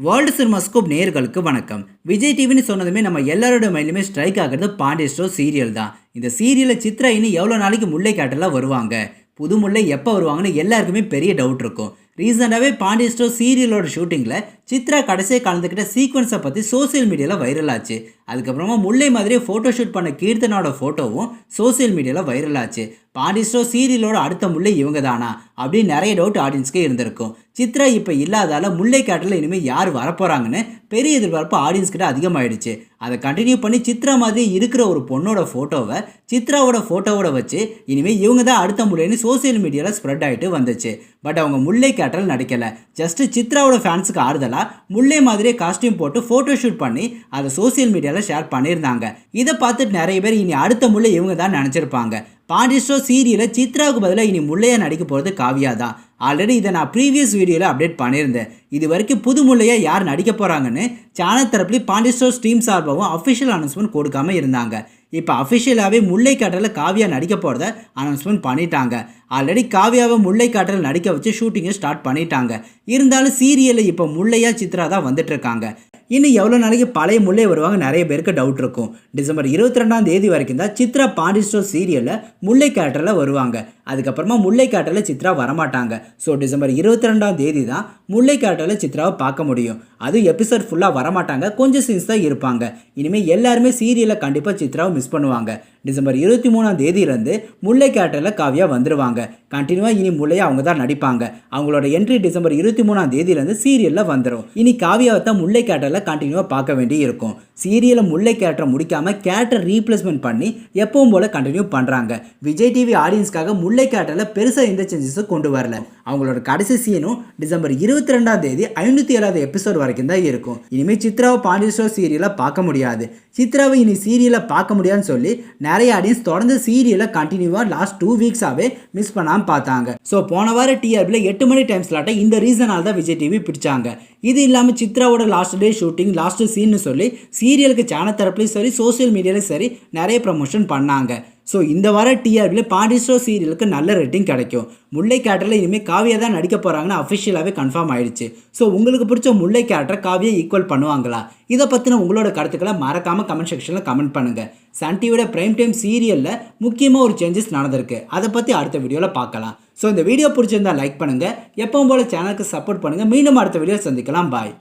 World cinemascope நேயர்களுக்கு வணக்கம். விஜய் டிவின்னு சொன்னதுமே நம்ம எல்லாரோட மைண்ட்லையுமே ஸ்ட்ரைக் ஆகிறது பாண்டியன் ஸ்டோர் சீரியல் தான். இந்த சீரியலில் சித்ரா இனி எவ்வளோ நாளைக்கு முல்லை கேட்டலாக வருவாங்க, புது முல்லை எப்போ வருவாங்கன்னு எல்லாருக்குமே பெரிய டவுட் இருக்கும். ரீசெண்டாகவே பாண்டியன் ஸ்டோர் சீரியலோட ஷூட்டிங்கில் சித்ரா கடைசியாக கலந்துக்கிட்ட சீக்வன்ஸை பற்றி சோசியல் மீடியாவில் வைரல் ஆச்சு. அதுக்கப்புறமா முல்லை மாதிரியே ஃபோட்டோ ஷூட் பண்ண கீர்த்தனோட ஃபோட்டோவும் சோசியல் மீடியாவில் வைரல் ஆச்சு. பாண்டியன் ஸ்டோர் சீரியலோட அடுத்த முல்லை இவங்க தானா அப்படின்னு நிறைய டவுட் ஆடியன்ஸ்க்கே இருந்திருக்கும். சித்ரா இப்போ இல்லாதால முல்லை கேட்டலில் இனிமேல் யார் வரப்போகிறாங்கன்னு பெரிய எதிர்பார்ப்பு ஆடியன்ஸ் கிட்ட அதிகமாகிடுச்சு. அதை கண்டினியூ பண்ணி சித்ரா மாதிரி இருக்கிற ஒரு பொண்ணோட ஃபோட்டோவை சித்ராவோட ஃபோட்டோவோட வச்சு இனிமேல் இவங்க தான் அடுத்த முல்லைன்னு சோசியல் மீடியாவில் ஸ்ப்ரெட் ஆகிட்டு வந்துச்சு. பட் அவங்க முல்லை கேட்டல் நடிக்கலை, ஜஸ்ட் சித்ராவோட ஃபேன்ஸுக்கு ஆறுதலாக முல்லை மாதிரியே காஸ்டியூம் போட்டு ஃபோட்டோ ஷூட் பண்ணி அதை சோசியல் மீடியாவில் ஷேர் பண்ணியிருந்தாங்க. இதை பார்த்துட்டு நிறைய பேர் இனி அடுத்த முல்லை இவங்க தான் நினச்சிருப்பாங்க. பாண்டியன் ஸ்டோர் சீரியலில் சித்ராவுக்கு பதிலாக இனி முல்லையாக நடிக்க போகிறது காவியா தான். ஆல்ரெடி இதை நான் ப்ரீவியஸ் வீடியோவில் அப்டேட் பண்ணியிருந்தேன். இது வரைக்கும் புது முல்லையாக யார் நடிக்க போகிறாங்கன்னு சேனல் தரப்புலேயும் பாண்டியன் ஸ்டோர் ஸ்ட்ரீம் சார்பாகவும் அஃபிஷியல் அனௌன்ஸ்மெண்ட் கொடுக்காமல் இருந்தாங்க. இப்போ அஃபிஷியலாகவே முல்லை காட்டலில் காவியா நடிக்க போகிறத அனௌன்ஸ்மெண்ட் பண்ணிட்டாங்க. ஆல்ரெடி காவியாவை முல்லை காட்டலில் நடிக்க வச்சு ஷூட்டிங்கை ஸ்டார்ட் பண்ணிட்டாங்க. இருந்தாலும் சீரியலில் இப்போ முல்லையா சித்ரா தான் வந்துட்டுருக்காங்க. இன்னும் எவ்வளோ நாளைக்கு பழைய முல்லை வருவாங்க நிறைய பேருக்கு டவுட் இருக்கும். டிசம்பர் 22 வரைக்கும் தான் சித்ரா பாண்டியன் ஸ்டோர் சீரியலில் முல்லை கேட்டரில் வருவாங்க. அதுக்கப்புறமா முல்லை கேட்டரில் சித்ரா வரமாட்டாங்க. ஸோ டிசம்பர் 22 தான் முல்லை கேட்டரில் சித்ராவை பார்க்க முடியும். அதுவும் எபிசோட் ஃபுல்லாக வரமாட்டாங்க, கொஞ்சம் சீன்ஸ் தான் இருப்பாங்க. இனிமேல் எல்லாருமே சீரியலில் கண்டிப்பாக சித்ராவை மிஸ் பண்ணுவாங்க. டிசம்பர் 23 முல்லை கேட்டரில் காவியா வந்துடுவாங்க. கண்டினியூவாக இனி முல்லையை அவங்க தான் நடிப்பாங்க. அவங்களோட என்ட்ரி டிசம்பர் 23 சீரியலில் வந்துடும். இனி காவியாவை தான் முல்லை கேட்டரில் கண்டினியூவாக பார்க்க வேண்டி இருக்கும். சீரியலில் முல்லை கேட்டரை முடிக்காமல் கேட்டர் ரீப்ளேஸ்மெண்ட் பண்ணி எப்பவும் போல் கண்டினியூ பண்ணுறாங்க. விஜய் டிவி ஆடியன்ஸ்க்காக முல்லை கேட்டரில் பெருசாக எந்த சேஞ்சஸும் கொண்டு வரல. அவங்களோட கடைசி சீனும் டிசம்பர் 22 507 எபிசோட் வரைக்கும் தான் இருக்கும். இனிமேல் சித்ராவை பாண்டியன் ஸ்டோர் சீரியலை பார்க்க முடியாது. சித்ராவை இனி சீரியலை பார்க்க முடியாதுன்னு சொல்லி நிறைய ஆடியன்ஸ் தொடர்ந்து சீரியலை கண்டினியூவாக லாஸ்ட் 2 வீக்ஸாகவே மிஸ் பண்ணாமல் பார்த்தாங்க. ஸோ போன வாரம் டிஆர்பியில் 8 மணி டைம் ஸ்லாட்டை இந்த ரீசனால் தான் விஜய் டிவி பிடிச்சாங்க. இது இல்லாமல் சித்ராவோட லாஸ்ட் டே ஷூட்டிங் லாஸ்ட் சீன்னு சொல்லி சீரியலுக்கு சேனல் தரப்புலையும் சரி சோசியல் மீடியாலையும் சரி நிறைய ப்ரமோஷன் பண்ணாங்க. ஸோ இந்த வாரம் டிஆர்பியில் பாண்டியன் ஸ்டோர் சீரியலுக்கு நல்ல ரேட்டிங் கிடைக்கும். முல்லை கேட்டரில் இனிமேல் காவியா தான் நடிக்க போகிறாங்கன்னு அஃபிஷியலாகவே கன்ஃபார்ம் ஆயிடுச்சு. ஸோ உங்களுக்கு பிடிச்ச முல்லை கேட்டரை காவியா ஈக்குவல் பண்ணுவாங்களா? இதை பற்றின உங்களோட கருத்துக்களை மறக்காமல் கமெண்ட் செக்ஷனில் கமெண்ட் பண்ணுங்கள். சன் டிவியோட பிரைம் டைம் சீரியலில் முக்கியமாக ஒரு சேஞ்சஸ் நடந்திருக்கு, அதை பற்றி அடுத்த வீடியோவில் பார்க்கலாம். ஸோ இந்த வீடியோ பிடிச்சிருந்தா லைக் பண்ணுங்கள், எப்பவும் போல் சேனலுக்கு சப்போர்ட் பண்ணுங்கள். மீண்டும் அடுத்த வீடியோ சந்திக்கலாம். பாய்.